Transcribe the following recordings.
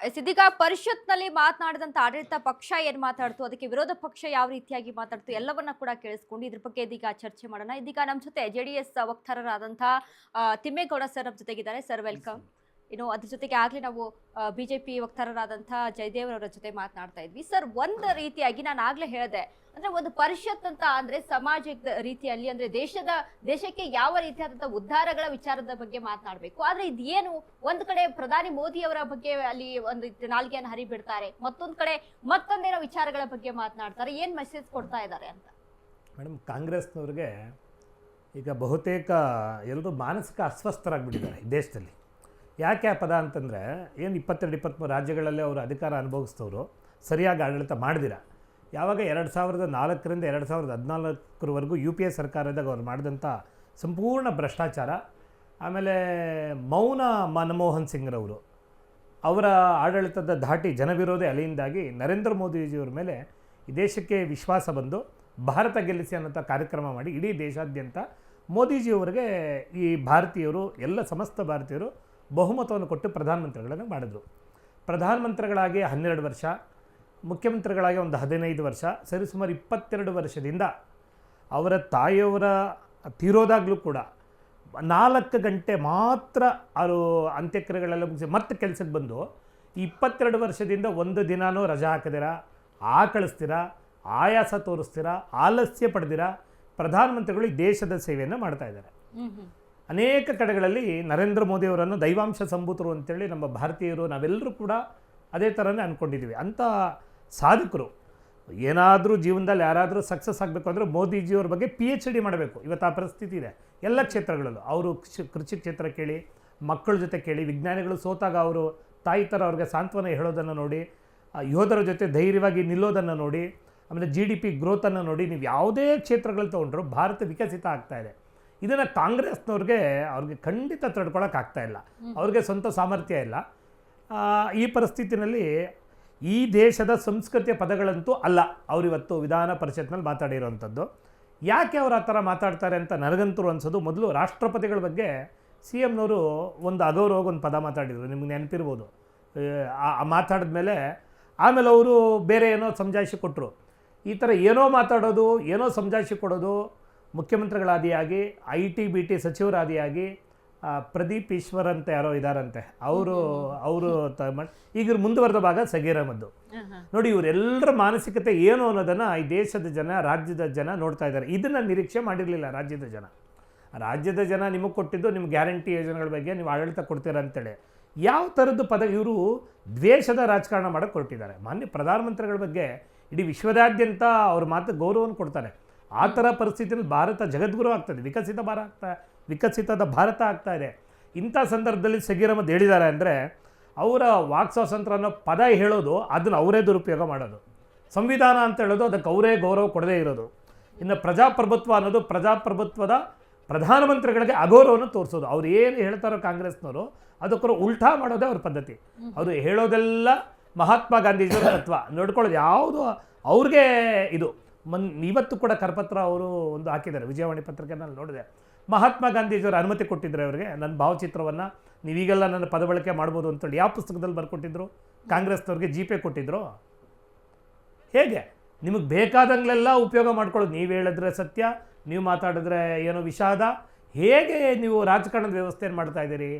ಇದೀಗ ಪರಿಷತ್ನಲ್ಲಿ ಮಾತನಾಡಿದಂತ ಆಡಳಿತ ಪಕ್ಷ ಏನ್ ಮಾತಾಡ್ತು, ಅದಕ್ಕೆ ವಿರೋಧ ಪಕ್ಷ ಯಾವ ರೀತಿಯಾಗಿ ಮಾತಾಡ್ತು ಎಲ್ಲವನ್ನ ಕೂಡ ಕೇಳಿಸ್ಕೊಂಡು ಇದ್ರ ಬಗ್ಗೆ ಇದೀಗ ಚರ್ಚೆ ಮಾಡೋಣ. ಇದೀಗ ನಮ್ಮ ಜೊತೆ ಜೆಡಿಎಸ್ ವಕ್ತಾರರಾದಂತಹ ತಿಮ್ಮೇಗೌಡ ಸರ್ ನಮ್ಮ ಜೊತೆಗಿದ್ದಾರೆ. Sir welcome. ಇನ್ನು ಅದ್ರ ಜೊತೆಗೆ ಆಗ್ಲೇ ನಾವು ಬಿಜೆಪಿ ವಕ್ತಾರರಾದಂತಹ ಜಯದೇವ್ ಅವರ ಜೊತೆ ಮಾತನಾಡ್ತಾ ಇದ್ವಿ. ಸರ್, ಒಂದು ರೀತಿಯಾಗಿ ನಾನು ಆಗ್ಲೇ ಹೇಳಿದೆ, ಅಂದ್ರೆ ಒಂದು ಪರಿಷತ್ ಅಂತ ಅಂದ್ರೆ ಸಮಾಜದ ರೀತಿಯಲ್ಲಿ ಅಂದ್ರೆ ದೇಶಕ್ಕೆ ಯಾವ ರೀತಿಯಾದಂತಹ ಉದ್ಧಾರಗಳ ವಿಚಾರದ ಬಗ್ಗೆ ಮಾತನಾಡಬೇಕು. ಆದ್ರೆ ಇದೇನು ಒಂದ್ ಕಡೆ ಪ್ರಧಾನಿ ಮೋದಿ ಅವರ ಬಗ್ಗೆ ಅಲ್ಲಿ ಒಂದು ನಾಲ್ಗೆಯನ್ನು ಹರಿಬಿಡ್ತಾರೆ, ಮತ್ತೊಂದ್ ಕಡೆ ಮತ್ತೊಂದೇನೋ ವಿಚಾರಗಳ ಬಗ್ಗೆ ಮಾತನಾಡ್ತಾರೆ. ಏನ್ ಮೆಸೇಜ್ ಕೊಡ್ತಾ ಇದ್ದಾರೆ ಅಂತ? ಮೇಡಮ್, ಕಾಂಗ್ರೆಸ್ನವ್ರಿಗೆ ಈಗ ಬಹುತೇಕ ಎಲ್ಲರೂ ಮಾನಸಿಕ ಅಸ್ವಸ್ಥರಾಗಿಬಿಟ್ಟಿದ್ದಾರೆ ಈ ದೇಶದಲ್ಲಿ. ಯಾಕೆ ಆ ಪದ ಅಂತಂದರೆ, ಏನು 22-23 ರಾಜ್ಯಗಳಲ್ಲಿ ಅವರು ಅಧಿಕಾರ ಅನುಭವಿಸಿದವರು ಸರಿಯಾಗಿ ಆಡಳಿತ ಮಾಡಿದಿರ. ಯಾವಾಗ 2004ರಿಂದ 2014ವರೆಗೂ UPA ಸರ್ಕಾರದಾಗ ಅವ್ರು ಮಾಡಿದಂಥ ಸಂಪೂರ್ಣ ಭ್ರಷ್ಟಾಚಾರ, ಆಮೇಲೆ ಮೌನ ಮನಮೋಹನ್ ಸಿಂಗ್ರವರು ಅವರ ಆಡಳಿತದ ಧಾಟಿ ಜನವಿರೋಧಿ ಅಲೆಯಿಂದಾಗಿ ನರೇಂದ್ರ ಮೋದಿಜಿಯವ್ರ ಮೇಲೆ ಈ ದೇಶಕ್ಕೆ ವಿಶ್ವಾಸ ಬಂದು ಭಾರತ ಗೆಲ್ಲಿಸಿ ಅನ್ನೋಂಥ ಕಾರ್ಯಕ್ರಮ ಮಾಡಿ ಇಡೀ ದೇಶಾದ್ಯಂತ ಮೋದಿಜಿಯವರಿಗೆ ಈ ಭಾರತೀಯರು ಎಲ್ಲ ಸಮಸ್ತ ಭಾರತೀಯರು ಬಹುಮತವನ್ನು ಕೊಟ್ಟು ಪ್ರಧಾನಮಂತ್ರಿಗಳನ್ನು ಮಾಡಿದ್ರು. ಪ್ರಧಾನಮಂತ್ರಿಗಳಾಗಿ 12 ವರ್ಷ, ಮುಖ್ಯಮಂತ್ರಿಗಳಾಗಿ ಒಂದು 15 ವರ್ಷ, ಸರಿಸುಮಾರು 22 ವರ್ಷದಿಂದ ಅವರ ತಾಯಿಯವರ ತೀರೋದಾಗಲೂ ಕೂಡ 4 ಗಂಟೆ ಮಾತ್ರ ಅವರು ಅಂತ್ಯಕ್ರಿಯೆಗಳೆಲ್ಲ ಮುಗಿಸಿ ಮತ್ತೆ ಕೆಲಸಕ್ಕೆ ಬಂದು 22 ವರ್ಷದಿಂದ ಒಂದು ದಿನಾನೂ ರಜಾ ಹಾಕಿದಿರ, ಆಕಳಿಸ್ತೀರ, ಆಯಾಸ ತೋರಿಸ್ತೀರ, ಆಲಸ್ಯ ಪಡೆದಿರ ಪ್ರಧಾನಮಂತ್ರಿಗಳು ಈ ದೇಶದ ಸೇವೆಯನ್ನು ಮಾಡ್ತಾ ಇದ್ದಾರೆ. ಅನೇಕ ಕಡೆಗಳಲ್ಲಿ ನರೇಂದ್ರ ಮೋದಿಯವರನ್ನು ದೈವಾಂಶ ಸಂಭೂತರು ಅಂತೇಳಿ ನಮ್ಮ ಭಾರತೀಯರು ನಾವೆಲ್ಲರೂ ಕೂಡ ಅದೇ ಥರನೇ ಅಂದ್ಕೊಂಡಿದ್ದೀವಿ. ಅಂಥ ಸಾಧಕರು ಏನಾದರೂ ಜೀವನದಲ್ಲಿ ಯಾರಾದರೂ ಸಕ್ಸಸ್ ಆಗಬೇಕು ಅಂದರೆ ಮೋದಿಜಿಯವ್ರ ಬಗ್ಗೆ PhD ಮಾಡಬೇಕು. ಇವತ್ತು ಆ ಪರಿಸ್ಥಿತಿ ಇದೆ ಎಲ್ಲ ಕ್ಷೇತ್ರಗಳಲ್ಲೂ. ಅವರು ಕೃಷಿ ಕ್ಷೇತ್ರ ಕೇಳಿ, ಮಕ್ಕಳ ಜೊತೆ ಕೇಳಿ, ವಿಜ್ಞಾನಿಗಳು ಸೋತಾಗ ಅವರು ತಾಯಿ ಥರ ಅವ್ರಿಗೆ ಸಾಂತ್ವನ ಹೇಳೋದನ್ನು ನೋಡಿ, ಯೋಧರ ಜೊತೆ ಧೈರ್ಯವಾಗಿ ನಿಲ್ಲೋದನ್ನು ನೋಡಿ, ಆಮೇಲೆ GDP ಗ್ರೋತನ್ನು ನೋಡಿ, ನೀವು ಯಾವುದೇ ಕ್ಷೇತ್ರಗಳಲ್ಲಿ ತೊಗೊಂಡ್ರು ಭಾರತ ವಿಕಸಿತ ಆಗ್ತಾಯಿದೆ. ಇದನ್ನು ಕಾಂಗ್ರೆಸ್ನವ್ರಿಗೆ ಅವ್ರಿಗೆ ಖಂಡಿತ ತಡ್ಕೊಳಕ್ಕಾಗ್ತಾಯಿಲ್ಲ. ಅವ್ರಿಗೆ ಸ್ವಂತ ಸಾಮರ್ಥ್ಯ ಇಲ್ಲ. ಈ ಪರಿಸ್ಥಿತಿನಲ್ಲಿ ಈ ದೇಶದ ಸಂಸ್ಕೃತಿಯ ಪದಗಳಂತೂ ಅಲ್ಲ ಅವರಿವತ್ತು ವಿಧಾನ ಪರಿಷತ್ನಲ್ಲಿ ಮಾತಾಡಿರೋವಂಥದ್ದು. ಯಾಕೆ ಅವ್ರು ಆ ಥರ ಮಾತಾಡ್ತಾರೆ ಅಂತ ನನಗಂತೂ ಅನ್ಸೋದು, ಮೊದಲು ರಾಷ್ಟ್ರಪತಿಗಳ ಬಗ್ಗೆ CMನವರು ಒಂದು ಅಗೌರವವಾಗಿ ಒಂದು ಪದ ಮಾತಾಡಿದರು, ನಿಮ್ಗೆ ನೆನಪಿರ್ಬೋದು. ಮಾತಾಡಿದ ಮೇಲೆ ಆಮೇಲೆ ಅವರು ಬೇರೆ ಏನೋ ಸಮಜಾಯಿಷಿ ಕೊಟ್ಟರು. ಈ ಥರ ಏನೋ ಮಾತಾಡೋದು, ಏನೋ ಸಮಜಾಯಿಷಿ ಕೊಡೋದು, ಮುಖ್ಯಮಂತ್ರಿಗಳಾದಿಯಾಗಿ IT-BT ಸಚಿವರಾದಿಯಾಗಿ ಪ್ರದೀಪ್ ಈಶ್ವರ್ ಅಂತ ಯಾರೋ ಇದ್ದಾರಂತೆ, ಅವರು ಈಗ ಮುಂದುವರೆದ ಭಾಗ ಸಗೀರ್ ಅಹಮದ್. ನೋಡಿ, ಇವರೆಲ್ಲರ ಮಾನಸಿಕತೆ ಏನು ಅನ್ನೋದನ್ನು ಈ ದೇಶದ ಜನ, ರಾಜ್ಯದ ಜನ ನೋಡ್ತಾ ಇದ್ದಾರೆ. ಇದನ್ನು ನಿರೀಕ್ಷೆ ಮಾಡಿರಲಿಲ್ಲ ರಾಜ್ಯದ ಜನ ನಿಮಗೆ ಕೊಟ್ಟಿದ್ದು ನಿಮ್ಮ ಗ್ಯಾರಂಟಿ ಯೋಜನೆಗಳ ಬಗ್ಗೆ ನೀವು ಆಡಳಿತ ಕೊಡ್ತೀರ ಅಂತೇಳಿ. ಯಾವ ಥರದ್ದು ಪದ ಇವರು ದ್ವೇಷದ ರಾಜಕಾರಣ ಮಾಡೋಕ್ಕೆ ಹೊರಟಿದ್ದಾರೆ. ಮಾನ್ಯ ಪ್ರಧಾನಮಂತ್ರಿಗಳ ಬಗ್ಗೆ ಇಡೀ ವಿಶ್ವದಾದ್ಯಂತ ಅವ್ರ ಮಾತು ಗೌರವವನ್ನು ಕೊಡ್ತಾರೆ. ಆ ಥರ ಪರಿಸ್ಥಿತಿಯಲ್ಲಿ ಭಾರತ ಜಗದ್ಗುರು ಆಗ್ತದೆ, ವಿಕಸಿತದ ಭಾರತ ಆಗ್ತಾ ಇದೆ. ಇಂಥ ಸಂದರ್ಭದಲ್ಲಿ ಸಗೀರ್ ಅಹಮದ್ ಹೇಳಿದ್ದಾರೆ ಅಂದರೆ, ಅವರ ವಾಕ್ ಸ್ವಾತಂತ್ರ್ಯ ಅನ್ನೋ ಪದ ಹೇಳೋದು ಅದನ್ನು ಅವರೇ ದುರುಪಯೋಗ ಮಾಡೋದು. ಸಂವಿಧಾನ ಅಂತ ಹೇಳೋದು ಅದಕ್ಕೆ ಅವರೇ ಗೌರವ ಕೊಡದೇ ಇರೋದು. ಇನ್ನು ಪ್ರಜಾಪ್ರಭುತ್ವ ಅನ್ನೋದು ಪ್ರಜಾಪ್ರಭುತ್ವದ ಪ್ರಧಾನಮಂತ್ರಿಗಳಿಗೆ ಅಗೌರವವನ್ನು ತೋರಿಸೋದು. ಅವ್ರು ಏನು ಹೇಳ್ತಾರೋ ಕಾಂಗ್ರೆಸ್ನವರು ಅದಕ್ಕೋರು ಉಲ್ಟಾ ಮಾಡೋದೇ ಅವ್ರ ಪದ್ಧತಿ. ಅವರು ಹೇಳೋದೆಲ್ಲ ಮಹಾತ್ಮ ಗಾಂಧೀಜಿಯವರ ತತ್ವ ನೋಡ್ಕೊಳ್ಳೋದು ಯಾವುದು ಅವ್ರಿಗೆ ಇದು. ಇವತ್ತು ಕೂಡ ಕರಪತ್ರ ಅವರು ಒಂದು ಹಾಕಿದ್ದಾರೆ, ವಿಜಯವಾಣಿ ಪತ್ರಿಕೆನಲ್ಲಿ ನೋಡಿದೆ. ಮಹಾತ್ಮ ಗಾಂಧೀಜಿಯವರು ಅನುಮತಿ ಕೊಟ್ಟಿದ್ದಾರೆ ಅವರಿಗೆ, ನನ್ನ ಭಾವಚಿತ್ರವನ್ನು ನೀವೀಗೆಲ್ಲ ನನ್ನ ಪದ ಬಳಕೆ ಮಾಡ್ಬೋದು ಅಂತೇಳಿ ಯಾವ ಪುಸ್ತಕದಲ್ಲಿ ಬರ್ಕೊಟ್ಟಿದ್ರು? ಕಾಂಗ್ರೆಸ್ನವ್ರಿಗೆ GPay ಕೊಟ್ಟಿದ್ರು? ಹೇಗೆ ನಿಮಗೆ ಬೇಕಾದಂಗಲೆಲ್ಲ ಉಪಯೋಗ ಮಾಡ್ಕೊಳ್ಳೋದು? ನೀವು ಹೇಳಿದ್ರೆ ಸತ್ಯ, ನೀವು ಮಾತಾಡಿದ್ರೆ ಏನೋ ವಿಷಾದ. ಹೇಗೆ ನೀವು ರಾಜಕಾರಣದ ವ್ಯವಸ್ಥೆಯನ್ನು ಮಾಡ್ತಾ ಇದ್ದೀರಿ?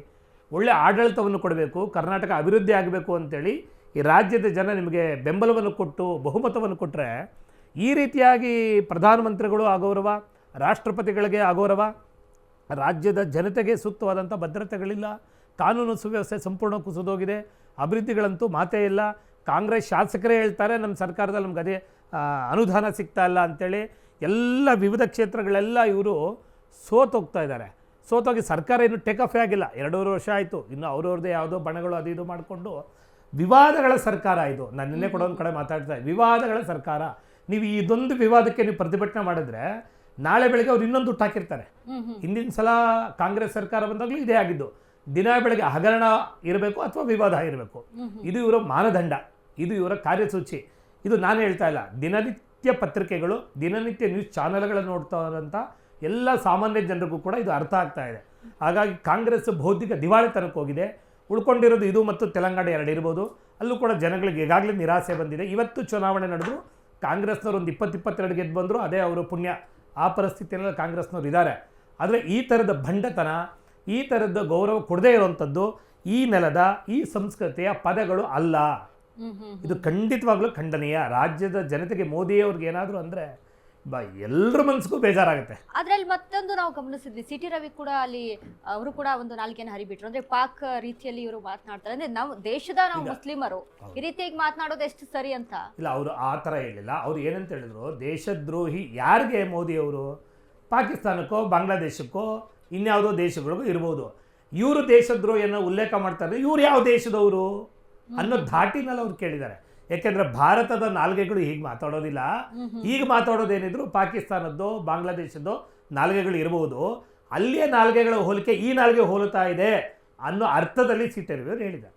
ಒಳ್ಳೆ ಆಡಳಿತವನ್ನು ಕೊಡಬೇಕು, ಕರ್ನಾಟಕ ಅಭಿವೃದ್ಧಿ ಆಗಬೇಕು ಅಂತೇಳಿ ಈ ರಾಜ್ಯದ ಜನ ನಿಮಗೆ ಬೆಂಬಲವನ್ನು ಕೊಟ್ಟು ಬಹುಮತವನ್ನು ಕೊಟ್ಟರೆ, ಈ ರೀತಿಯಾಗಿ ಪ್ರಧಾನಮಂತ್ರಿಗಳು ಅಗೌರವ, ರಾಷ್ಟ್ರಪತಿಗಳಿಗೆ ಅಗೌರವ, ರಾಜ್ಯದ ಜನತೆಗೆ ಸೂಕ್ತವಾದಂಥ ಭದ್ರತೆಗಳಿಲ್ಲ, ಕಾನೂನು ಸುವ್ಯವಸ್ಥೆ ಸಂಪೂರ್ಣ ಕುಸಿದೋಗಿದೆ, ಅಭಿವೃದ್ಧಿಗಳಂತೂ ಮಾತೇ ಇಲ್ಲ. ಕಾಂಗ್ರೆಸ್ ಶಾಸಕರೇ ಹೇಳ್ತಾರೆ ನಮ್ಮ ಸರ್ಕಾರದಲ್ಲಿ ನಮ್ಗೆ ಅದೇ ಅನುದಾನ ಸಿಗ್ತಾ ಇಲ್ಲ ಅಂಥೇಳಿ. ಎಲ್ಲ ವಿವಿಧ ಕ್ಷೇತ್ರಗಳೆಲ್ಲ ಇವರು ಸೋತೋಗ್ತಾ ಇದ್ದಾರೆ. ಸೋತೋಗಿ ಸರ್ಕಾರ ಇನ್ನೂ ಟೇಕಫೇ ಆಗಿಲ್ಲ. 2.5 ವರ್ಷ ಆಯಿತು. ಇನ್ನು ಅವ್ರವ್ರದ್ದೇ ಯಾವುದೋ ಬಣಗಳು ಅದು ಇದು ಮಾಡಿಕೊಂಡು ವಿವಾದಗಳ ಸರ್ಕಾರ ಇದು. ನಾನು ನಿನ್ನೆ ಕೂಡ ಒಂದು ಕಡೆ ಮಾತಾಡ್ತಾ ವಿವಾದಗಳ ಸರ್ಕಾರ. ನೀವು ಇದೊಂದು ವಿವಾದಕ್ಕೆ ನೀವು ಪ್ರತಿಭಟನೆ ಮಾಡಿದ್ರೆ ನಾಳೆ ಬೆಳಗ್ಗೆ ಅವ್ರು ಇನ್ನೊಂದು ದುಡ್ಡು ಹಾಕಿರ್ತಾರೆ. ಹಿಂದಿನ ಸಲ ಕಾಂಗ್ರೆಸ್ ಸರ್ಕಾರ ಬಂದಾಗಲೂ ಇದೇ ಆಗಿದ್ದು. ದಿನ ಬೆಳಗ್ಗೆ ಹಗರಣ ಇರಬೇಕು ಅಥವಾ ವಿವಾದ ಇರಬೇಕು. ಇದು ಇವರ ಮಾನದಂಡ, ಇದು ಇವರ ಕಾರ್ಯಸೂಚಿ. ಇದು ನಾನು ಹೇಳ್ತಾ ಇಲ್ಲ, ದಿನನಿತ್ಯ ಪತ್ರಿಕೆಗಳು, ದಿನನಿತ್ಯ ನ್ಯೂಸ್ ಚಾನೆಲ್ಗಳನ್ನು ನೋಡ್ತಾ ಇರೋಂಥ ಎಲ್ಲ ಸಾಮಾನ್ಯ ಜನರಿಗೂ ಕೂಡ ಇದು ಅರ್ಥ ಆಗ್ತಾ ಇದೆ. ಹಾಗಾಗಿ ಕಾಂಗ್ರೆಸ್ ಬೌದ್ಧಿಕ ದಿವಾಳಿತನಕ್ಕೆ ಹೋಗಿದೆ. ಉಳ್ಕೊಂಡಿರೋದು ಇದು ಮತ್ತು ತೆಲಂಗಾಣ 2 ಇರ್ಬೋದು. ಅಲ್ಲೂ ಕೂಡ ಜನಗಳಿಗೆ ಈಗಾಗಲೇ ನಿರಾಸೆ ಬಂದಿದೆ. ಇವತ್ತು ಚುನಾವಣೆ ನಡೆದ್ರು ಕಾಂಗ್ರೆಸ್ನವ್ರು ಒಂದು 20-22 ಗೆದ್ದು ಬಂದರು, ಅದೇ ಅವರು ಪುಣ್ಯ. ಆ ಪರಿಸ್ಥಿತಿಯಲ್ಲಿ ಕಾಂಗ್ರೆಸ್ನವ್ರು ಇದ್ದಾರೆ. ಆದರೆ ಈ ಥರದ ಭಂಡತನ, ಈ ಥರದ ಗೌರವ ಕೊಡದೇ ಇರುವಂಥದ್ದು ಈ ನೆಲದ ಈ ಸಂಸ್ಕೃತಿಯ ಪದಗಳು ಅಲ್ಲ. ಇದು ಖಂಡಿತವಾಗ್ಲೂ ಖಂಡನೀಯ. ರಾಜ್ಯದ ಜನತೆಗೆ ಮೋದಿಯವ್ರಿಗೆ ಏನಾದರೂ ಅಂದರೆ ಎಲ್ಲರ ಮನಸ್ಸಿಗೂ ಬೇಜಾರಾಗುತ್ತೆ. ಅದ್ರಲ್ಲಿ ಮತ್ತೊಂದು ನಾವು ಗಮನಿಸಿದ್ವಿ, ಸಿ ಟಿ ರವಿ ಕೂಡ ಅಲ್ಲಿ ಅವರು ಕೂಡ ಒಂದು ನಾಲ್ಕೇನು ಹರಿಬಿಟ್ರು. ಅಂದ್ರೆ ಪಾಕ್ ರೀತಿಯಲ್ಲಿ ಇವರು ಮಾತನಾಡ್ತಾರೆ. ಅಂದ್ರೆ ನಾವು ದೇಶದ ನಾವು ಮುಸ್ಲಿಮರು ಈ ರೀತಿಯಾಗಿ ಮಾತನಾಡೋದು ಎಷ್ಟು ಸರಿ ಅಂತ ಇಲ್ಲ, ಅವರು ಆ ಥರ ಹೇಳಿಲ್ಲ. ಅವ್ರು ಏನಂತ ಹೇಳಿದ್ರು, ದೇಶದ್ರೋಹಿ ಯಾರಿಗೆ ಮೋದಿ ಅವರು? ಪಾಕಿಸ್ತಾನಕ್ಕೋ ಬಾಂಗ್ಲಾದೇಶಕ್ಕೋ ಇನ್ಯಾವುದೋ ದೇಶಗಳಿಗೂ ಇರ್ಬೋದು. ಇವರು ದೇಶದ್ರೋಹಿಯನ್ನು ಉಲ್ಲೇಖ ಮಾಡ್ತಾರೆ, ಇವ್ರು ಯಾವ ದೇಶದವರು ಅನ್ನೋ ಧಾಟಿನಲ್ಲಿ ಅವ್ರು ಕೇಳಿದ್ದಾರೆ. ಯಾಕೆಂದರೆ ಭಾರತದ ನಾಲ್ಗೆಗಳು ಹೀಗೆ ಮಾತಾಡೋದಿಲ್ಲ. ಈಗ ಮಾತಾಡೋದೇನಿದ್ರು ಪಾಕಿಸ್ತಾನದ್ದು ಬಾಂಗ್ಲಾದೇಶದ್ದು ನಾಲ್ಗೆಗಳು ಇರ್ಬೋದು. ಅಲ್ಲಿಯೇ ನಾಲ್ಗೆಗಳ ಹೋಲಿಕೆ ಈ ನಾಲ್ಗೆ ಹೋಲುತ್ತಾ ಇದೆ ಅನ್ನೋ ಅರ್ಥದಲ್ಲಿ ಸಿ ಟಿ ರವಿ ಅವರು ಹೇಳಿದ್ದಾರೆ.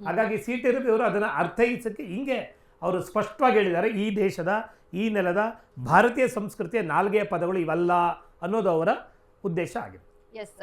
ಹಾಗಾಗಿ ಸಿ ಟಿ ರವಿ ಅವರು ಅದನ್ನು ಅರ್ಥೈಸೋಕ್ಕೆ ಹಿಂಗೆ ಅವರು ಸ್ಪಷ್ಟವಾಗಿ ಹೇಳಿದ್ದಾರೆ, ಈ ದೇಶದ ಈ ನೆಲದ ಭಾರತೀಯ ಸಂಸ್ಕೃತಿಯ ನಾಲ್ಗೆಯ ಪದಗಳು ಇವೆಲ್ಲ ಅನ್ನೋದು ಅವರ ಉದ್ದೇಶ ಆಗಿದೆ. ಎಸ್